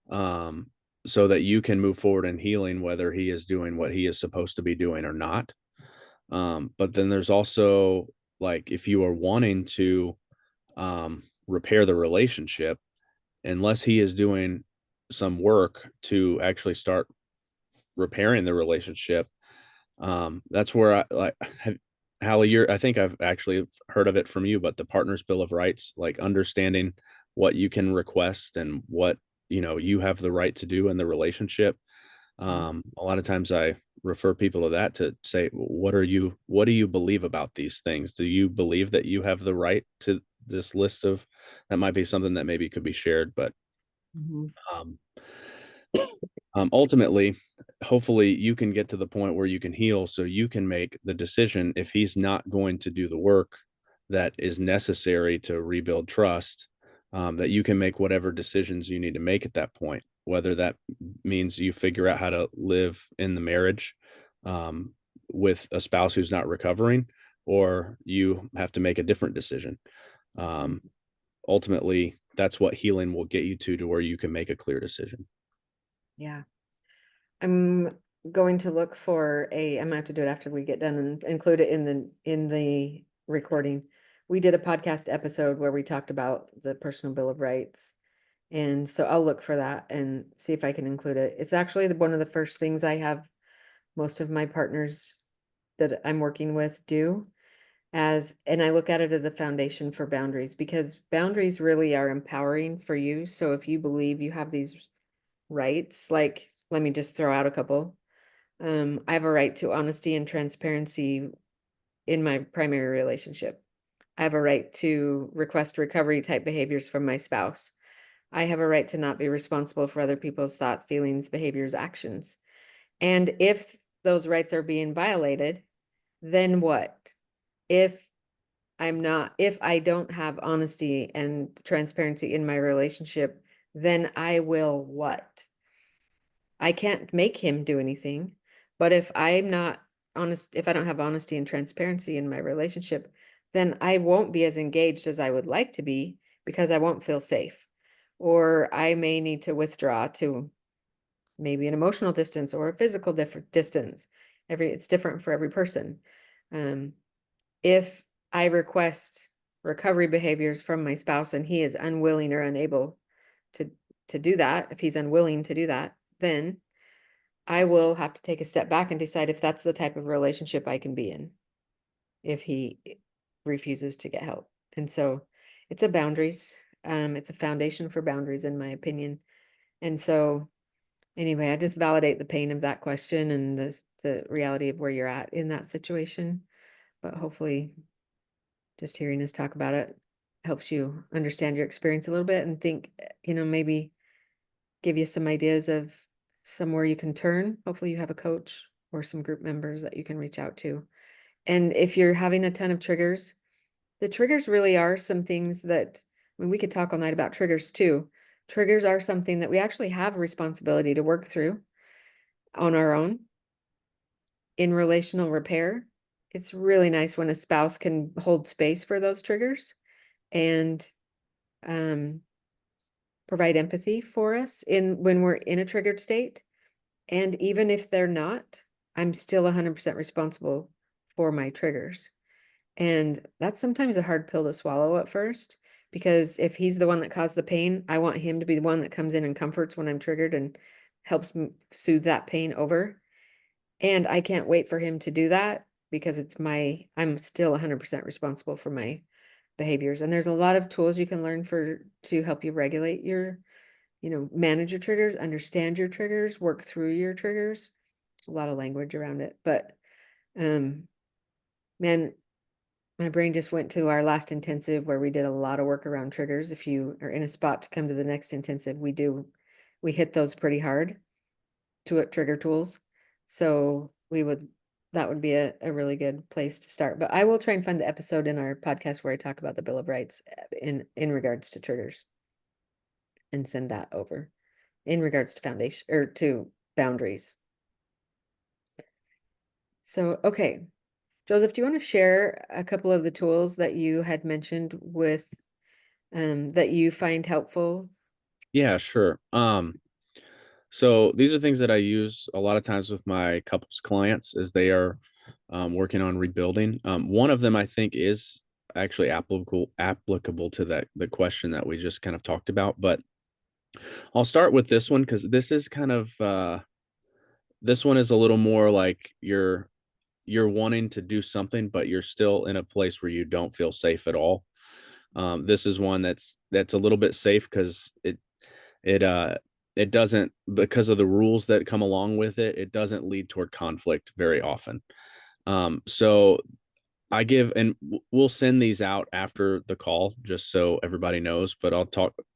um, so that you can move forward in healing whether he is doing what he is supposed to be doing or not. But then there's also, like, if you are wanting to repair the relationship, unless he is doing some work to actually start repairing the relationship, that's where I like Hallie, I think I've actually heard of it from you, but the Partners Bill of Rights, like understanding what you can request and what, you have the right to do in the relationship. Mhm. A lot of times I refer people to that to say, what do you believe about these things? Do you believe that you have the right to this list of that might be something that maybe could be shared, but Mhm. um, ultimately, hopefully you can get to the point where you can heal so you can make the decision if he's not going to do the work that is necessary to rebuild trust, that you can make whatever decisions you need to make at that point, whether that means you figure out how to live in the marriage um, with a spouse who's not recovering, or you have to make a different decision. Um, Ultimately, that's what healing will get you to where you can make a clear decision. Yeah. I'm going to look for I'm gonna have to do it after we get done and include it in the recording. We did a podcast episode where we talked about the personal bill of rights. And so I'll look for that and see if I can include it. It's actually one of the first things I have most of my partners that I'm working with do, and I look at it as a foundation for boundaries, because boundaries really are empowering for you. So if you believe you have these rights, like, let me just throw out a couple. I have a right to honesty and transparency in my primary relationship. I have a right to request recovery type behaviors from my spouse. I have a right to not be responsible for other people's thoughts, feelings, behaviors, actions. And if those rights are being violated, then what? If if I don't have honesty and transparency in my relationship, then I will what? I can't make him do anything. But if I'm not honest, if I don't have honesty and transparency in my relationship, then I won't be as engaged as I would like to be, because I won't feel safe. Or I may need to withdraw to maybe an emotional distance or a physical different distance. It's different for every person. Um, if I request recovery behaviors from my spouse and he is unwilling or unable to do that, if he's unwilling to do that, then I will have to take a step back and decide if that's the type of relationship I can be in if he refuses to get help. And so it's a boundaries. It's a foundation for boundaries, in my opinion. And so anyway, I just validate the pain of that question and the reality of where you're at in that situation. But hopefully just hearing us talk about it helps you understand your experience a little bit and think, maybe give you some ideas of somewhere you can turn. Hopefully you have a coach or some group members that you can reach out to. And if you're having a ton of triggers, the triggers really are some things that, I mean, we could talk all night about triggers too. Triggers are something that we actually have a responsibility to work through on our own in relational repair. It's really nice when a spouse can hold space for those triggers and um, provide empathy for us in when we're in a triggered state. And even if they're not, I'm still 100% responsible for my triggers. And that's sometimes a hard pill to swallow at first, because if he's the one that caused the pain, I want him to be the one that comes in and comforts when I'm triggered and helps soothe that pain over. And I can't wait for him to do that, because I'm still 100% responsible for my behaviors. And there's a lot of tools you can learn to help you regulate manage your triggers, understand your triggers, work through your triggers. There's a lot of language around it, but um, man, my brain just went to our last intensive where we did a lot of work around triggers. If you are in a spot to come to the next intensive, we hit those pretty hard to trigger tools. So we would that would be a really good place to start. But I will try and find the episode in our podcast where I talk about the Bill of Rights in regards to triggers and send that over in regards to foundation or to boundaries. So, okay. Joseph, do you want to share a couple of the tools that you had mentioned with that you find helpful? Yeah, sure. So these are things that I use a lot of times with my couples clients as they are working on rebuilding. One of them I think is actually applicable to the question that we just kind of talked about. But I'll start with this one because this is kind of this one is a little more like you're wanting to do something, but you're still in a place where you don't feel safe at all. This is one that's a little bit safe because it it doesn't, because of the rules that come along with it, it doesn't lead toward conflict very often. So I give, and we'll send these out after the call just so everybody knows, but I'll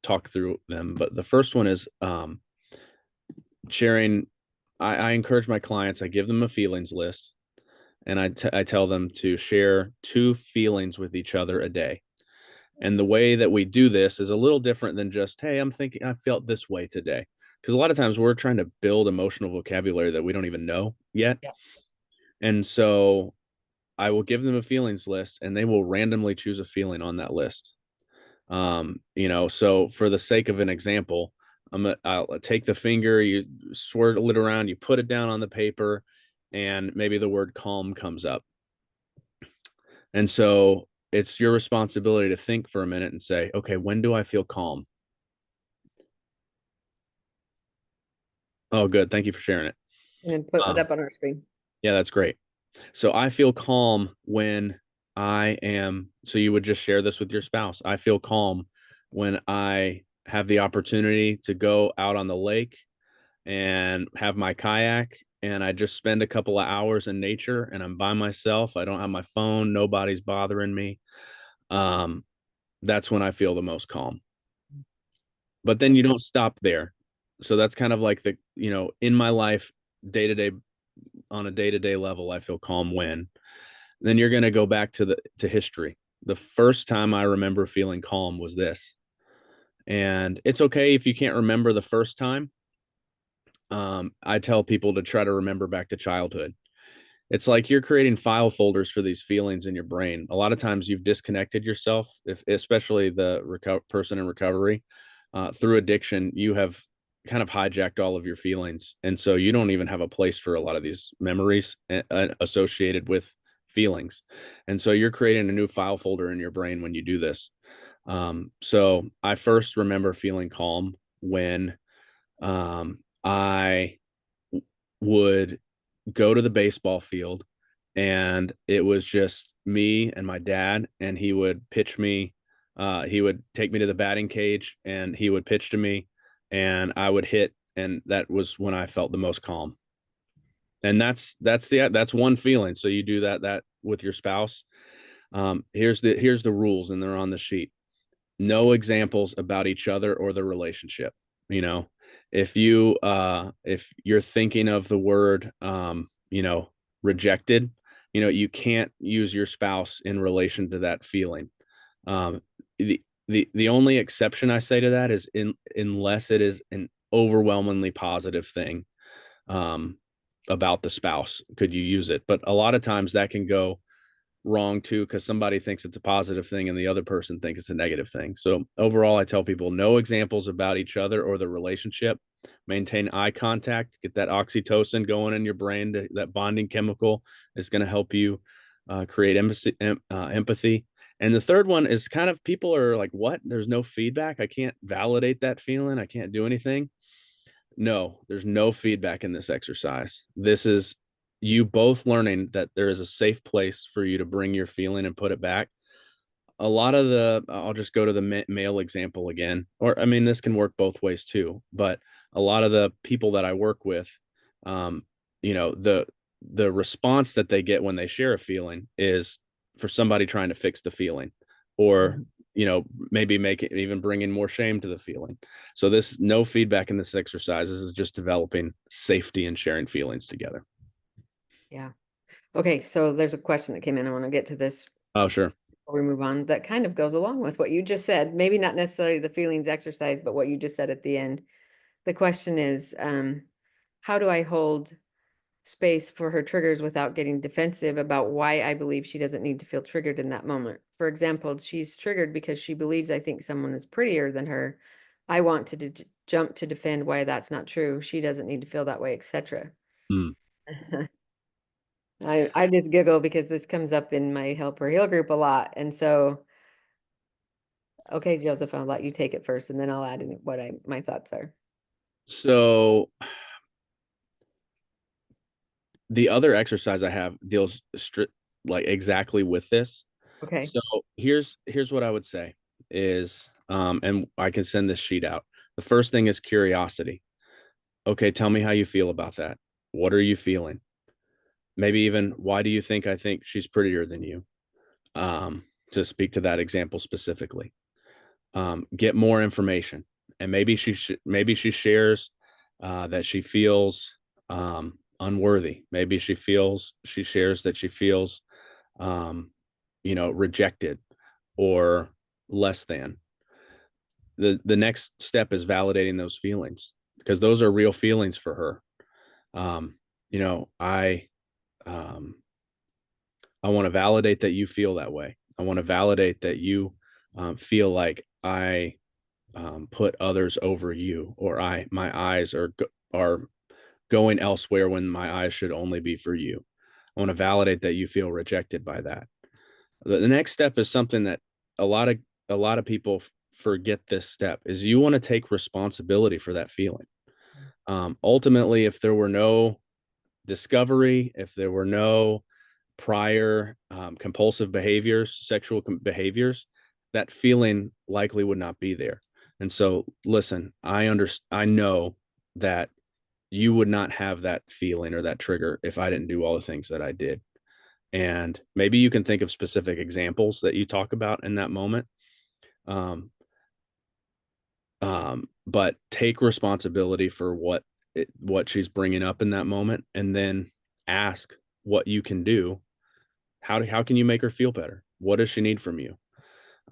talk through them. But the first one is sharing. I encourage my clients, I give them a feelings list, and I tell them to share 2 feelings with each other a day. And the way that we do this is a little different than just, hey, I'm thinking I felt this way today. Because a lot of times we're trying to build emotional vocabulary that we don't even know yet. Yeah. And so I will give them a feelings list and they will randomly choose a feeling on that list. So for the sake of an example, I'll take the finger, you swirl it around, you put it down on the paper, and maybe the word calm comes up. And so it's your responsibility to think for a minute and say, okay, when do I feel calm? Oh, good. Thank you for sharing it. And then put it Um, up on our screen. yeah, that's great. So I feel calm when I am, so you would just share this with your spouse. I feel calm when I have the opportunity to go out on the lake and have my kayak and I just spend a couple of hours in nature and I'm by myself. I don't have my phone. Nobody's bothering me. Um, that's when I feel the most calm. But then you That's don't stop there. So that's kind of like in my life, day to day, on a day to day level, I feel calm when. Then you're going to go back to history. The first time I remember feeling calm was this. And it's okay if you can't remember the first time. I tell people to try to remember back to childhood. It's like you're creating file folders for these feelings in your brain. A lot of times you've disconnected yourself, especially the person in recovery, through addiction. You have kind of hijacked all of your feelings, and so you don't even have a place for a lot of these memories associated with feelings. And so you're creating a new file folder in your brain when you do this. So I first remember feeling calm when I would go to the baseball field and it was just me and my dad, and he would pitch me. He would take me to the batting cage and he would pitch to me and I would hit. And that was when I felt the most calm. And that's one feeling. So you do that with your spouse. Here's the rules, and they're on the sheet. No examples about each other or the relationship. You know, if you're thinking of the word rejected, you can't use your spouse in relation to that feeling. um the only exception I say to that is unless it is an overwhelmingly positive thing um about the spouse, could you use it. But a lot of times that can go wrong too, because somebody thinks it's a positive thing and the other person thinks it's a negative thing. So overall, I tell people no examples about each other or the relationship. Maintain eye contact, get that oxytocin going in your brain. That bonding chemical is going to help you create empathy. And the third one is kind of, people are like, what? There's no feedback. I can't validate that feeling. I can't do anything. No, there's no feedback in this exercise. This is you both learning that there is a safe place for you to bring your feeling and put it back. A lot of I'll just go to the male example again, or I mean, this can work both ways too, but a lot of the people that I work with, um, the response that they get when they share a feeling is for somebody trying to fix the feeling, or Mhm. maybe make it even bring in more shame to the feeling. So this no feedback in this exercise. This is just developing safety and sharing feelings together. Yeah. Okay, so there's a question that came in. I want to get to this Oh, sure. before we move on. That kind of goes along with what you just said. Maybe not necessarily the feelings exercise, but what you just said at the end. The question is, how do I hold space for her triggers without getting defensive about why I believe she doesn't need to feel triggered in that moment? For example, she's triggered because she believes I think someone is prettier than her. I want to jump to defend why that's not true. She doesn't need to feel that way, etc. Mm. I just giggle because this comes up in my Help Her Heal group a lot. And so, okay, Joseph, I'll let you take it first and then I'll add in what my thoughts are. So the other exercise I have deals like exactly with this. Okay. So here's what I would say is, and I can send this sheet out. The first thing is curiosity. Okay, tell me how you feel about that. What are you feeling? Maybe even why do you think I think she's prettier than you? To speak to that example specifically. Get more information, and maybe she shares that she feels unworthy. Maybe she shares that she feels rejected or less than. The next step is validating those feelings, because those are real feelings for her. um you know i um I want to validate that you feel that way. I want to validate that you feel like I put others over you, or my eyes are going elsewhere when my eyes should only be for you. I want to validate that you feel rejected by that. The next step is something that a lot of a lot of people forget. This step is you want to take responsibility for that feeling. Ultimately, if there were no discovery, if there were no prior compulsive behaviors, sexual behaviors, that feeling likely would not be there. And so, listen, I know that you would not have that feeling or that trigger if I didn't do all the things that I did. And maybe you can think of specific examples that you talk about in that moment. Um, but take responsibility for what she's bringing up in that moment, and then ask what you can do. How can you make her feel better? What does she need from you?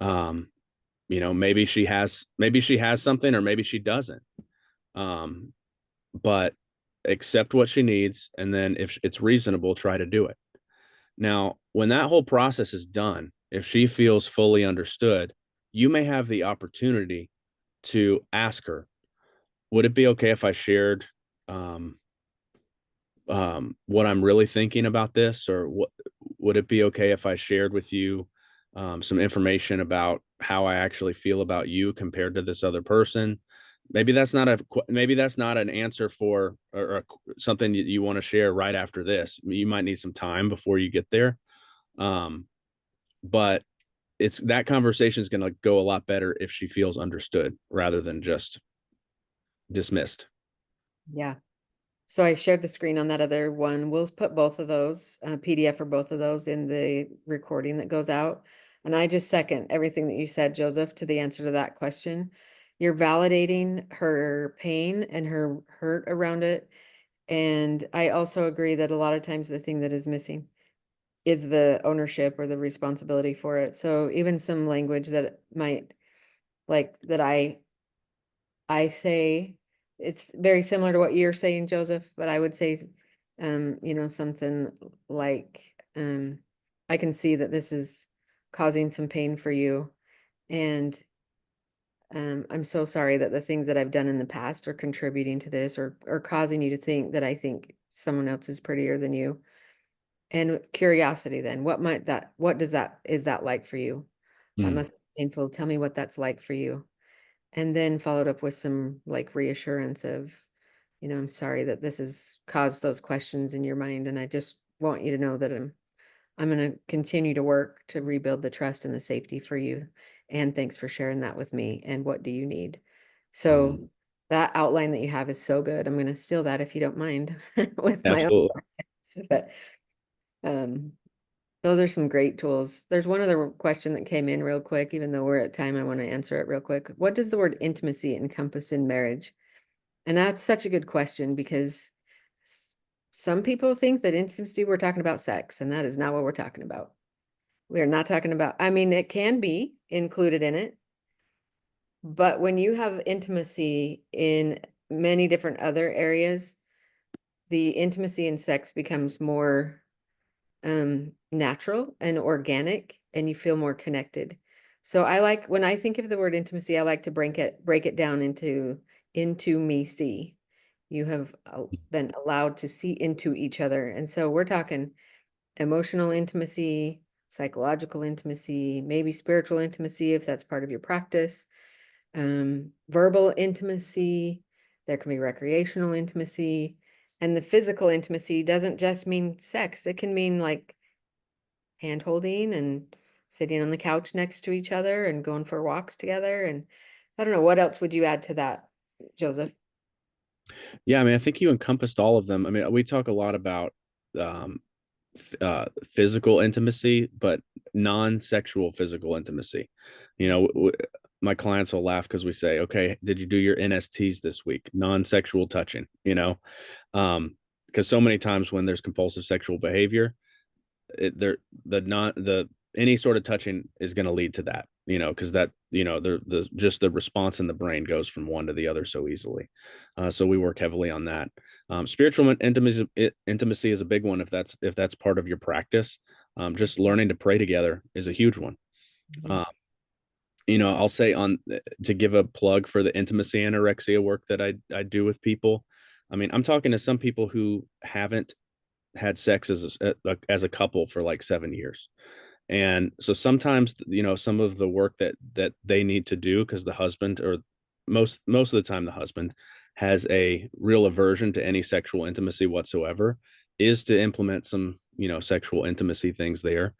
Um, maybe she has something, or maybe she doesn't. Um, but accept what she needs, and then if it's reasonable, try to do it. Now, when that whole process is done, if she feels fully understood, you may have the opportunity to ask her, would it be okay if I shared um, what I'm really thinking about this? Or what would it be okay if I shared with you some information about how I actually feel about you compared to this other person? Maybe that's not an answer for, or something you want to share right after this. You might need some time before you get there. Um, but it's that conversation is going to go a lot better if she feels understood rather than just dismissed. Yeah. So I shared the screen on that other one. We'll put both of those, PDF for both of those in the recording that goes out. And I just second everything that you said, Joseph, to the answer to that question. You're validating her pain and her hurt around it. And I also agree that a lot of times the thing that is missing is the ownership or the responsibility for it. So even some language that might like that I say, it's very similar to what you're saying, Joseph, but I would say, something like, I can see that this is causing some pain for you. And I'm so sorry that the things that I've done in the past are contributing to this or causing you to think that I think someone else is prettier than you. And curiosity then, is that like for you? That Mm, must be painful. Tell me what that's like for you. And then followed up with some like reassurance of, I'm sorry that this has caused those questions in your mind. And I just want you to know that I'm going to continue to work to rebuild the trust and the safety for you. And thanks for sharing that with me. And what do you need? mm, So that outline that you have is so good. I'm going to steal that if you don't mind with my own. absolutely. But um, those are some great tools. There's one other question that came in real quick, even though we're at time, I want to answer it real quick. What does the word intimacy encompass in marriage? And that's such a good question because some people think that intimacy, we're talking about sex, and that is not what we're talking about. We are not talking about, I mean, it can be included in it, but when you have intimacy in many different other areas, the intimacy in sex becomes more natural and organic, and you feel more connected. So I like, when I think of the word intimacy, I like to break it down into me see. You have been allowed to see into each other. And so we're talking emotional intimacy, psychological intimacy, maybe spiritual intimacy if that's part of your practice, verbal intimacy, there can be recreational intimacy, and the physical intimacy doesn't just mean sex. It can mean like hand holding and sitting on the couch next to each other and going for walks together. And I don't know, what else would you add to that, Joseph? Yeah, I mean, I think you encompassed all of them. I mean, we talk a lot about um, physical intimacy, but non-sexual physical intimacy. You know, my clients will laugh because we say, "Okay, did you do your NSTs this week?" Non-sexual touching. Because so many times when there's compulsive sexual behavior, the not the any sort of touching is going to lead to that, because that, the just the response in the brain goes from one to the other so easily. So we work heavily on that. Spiritual intimacy is a big one. If that's part of your practice, just learning to pray together is a huge one. Mhm. uh, I'll say, on to give a plug for the intimacy anorexia work that I do with people. I mean, I'm talking to some people who haven't had sex as a couple for like 7 years. And so sometimes, some of the work that they need to do, because the husband, or most of the time the husband, has a real aversion to any sexual intimacy whatsoever, is to implement some, sexual intimacy things there.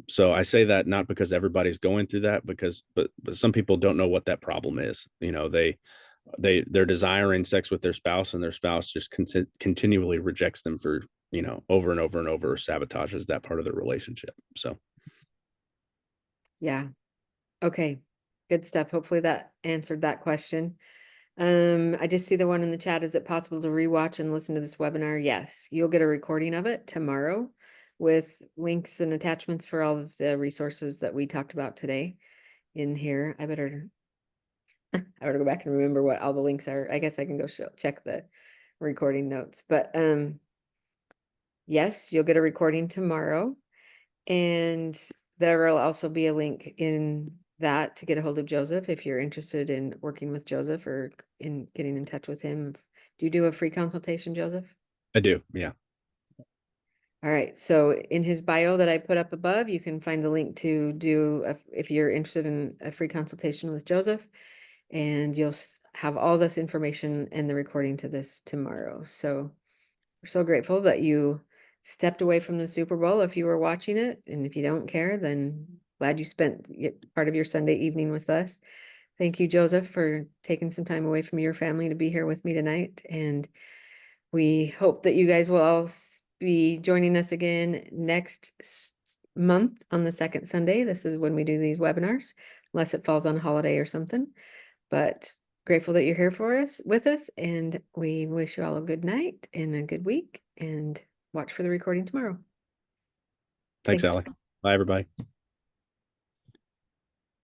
So I say that not because everybody's going through that, but some people don't know what that problem is. They're desiring sex with their spouse, and their spouse just continually rejects them for, over and over and over, sabotages that part of the relationship. So Yeah. Okay. Good stuff. Hopefully that answered that question. I just see the one in the chat. Is it possible to rewatch and listen to this webinar? Yes, you'll get a recording of it tomorrow with links and attachments for all of the resources that we talked about today in here. I better go back and remember what all the links are. I guess I can go check the recording notes. But yes, you'll get a recording tomorrow. And there will also be a link in that to get a hold of Joseph if you're interested in working with Joseph or in getting in touch with him. Do you do a free consultation, Joseph? I do. Yeah. All right. So in his bio that I put up above, you can find the link to if you're interested in a free consultation with Joseph, and you'll have all this information and the recording to this tomorrow. So we're so grateful that you stepped away from the Super Bowl if you were watching it. And if you don't care, then glad you spent part of your Sunday evening with us. Thank you, Joseph, for taking some time away from your family to be here with me tonight. And we hope that you guys will all be joining us again next month on the second Sunday. This is when we do these webinars, unless it falls on a holiday or something. But grateful that you're here for us with us, and we wish you all a good night and a good week, and watch for the recording tomorrow. Thanks, Thanks. Allie. Bye, everybody.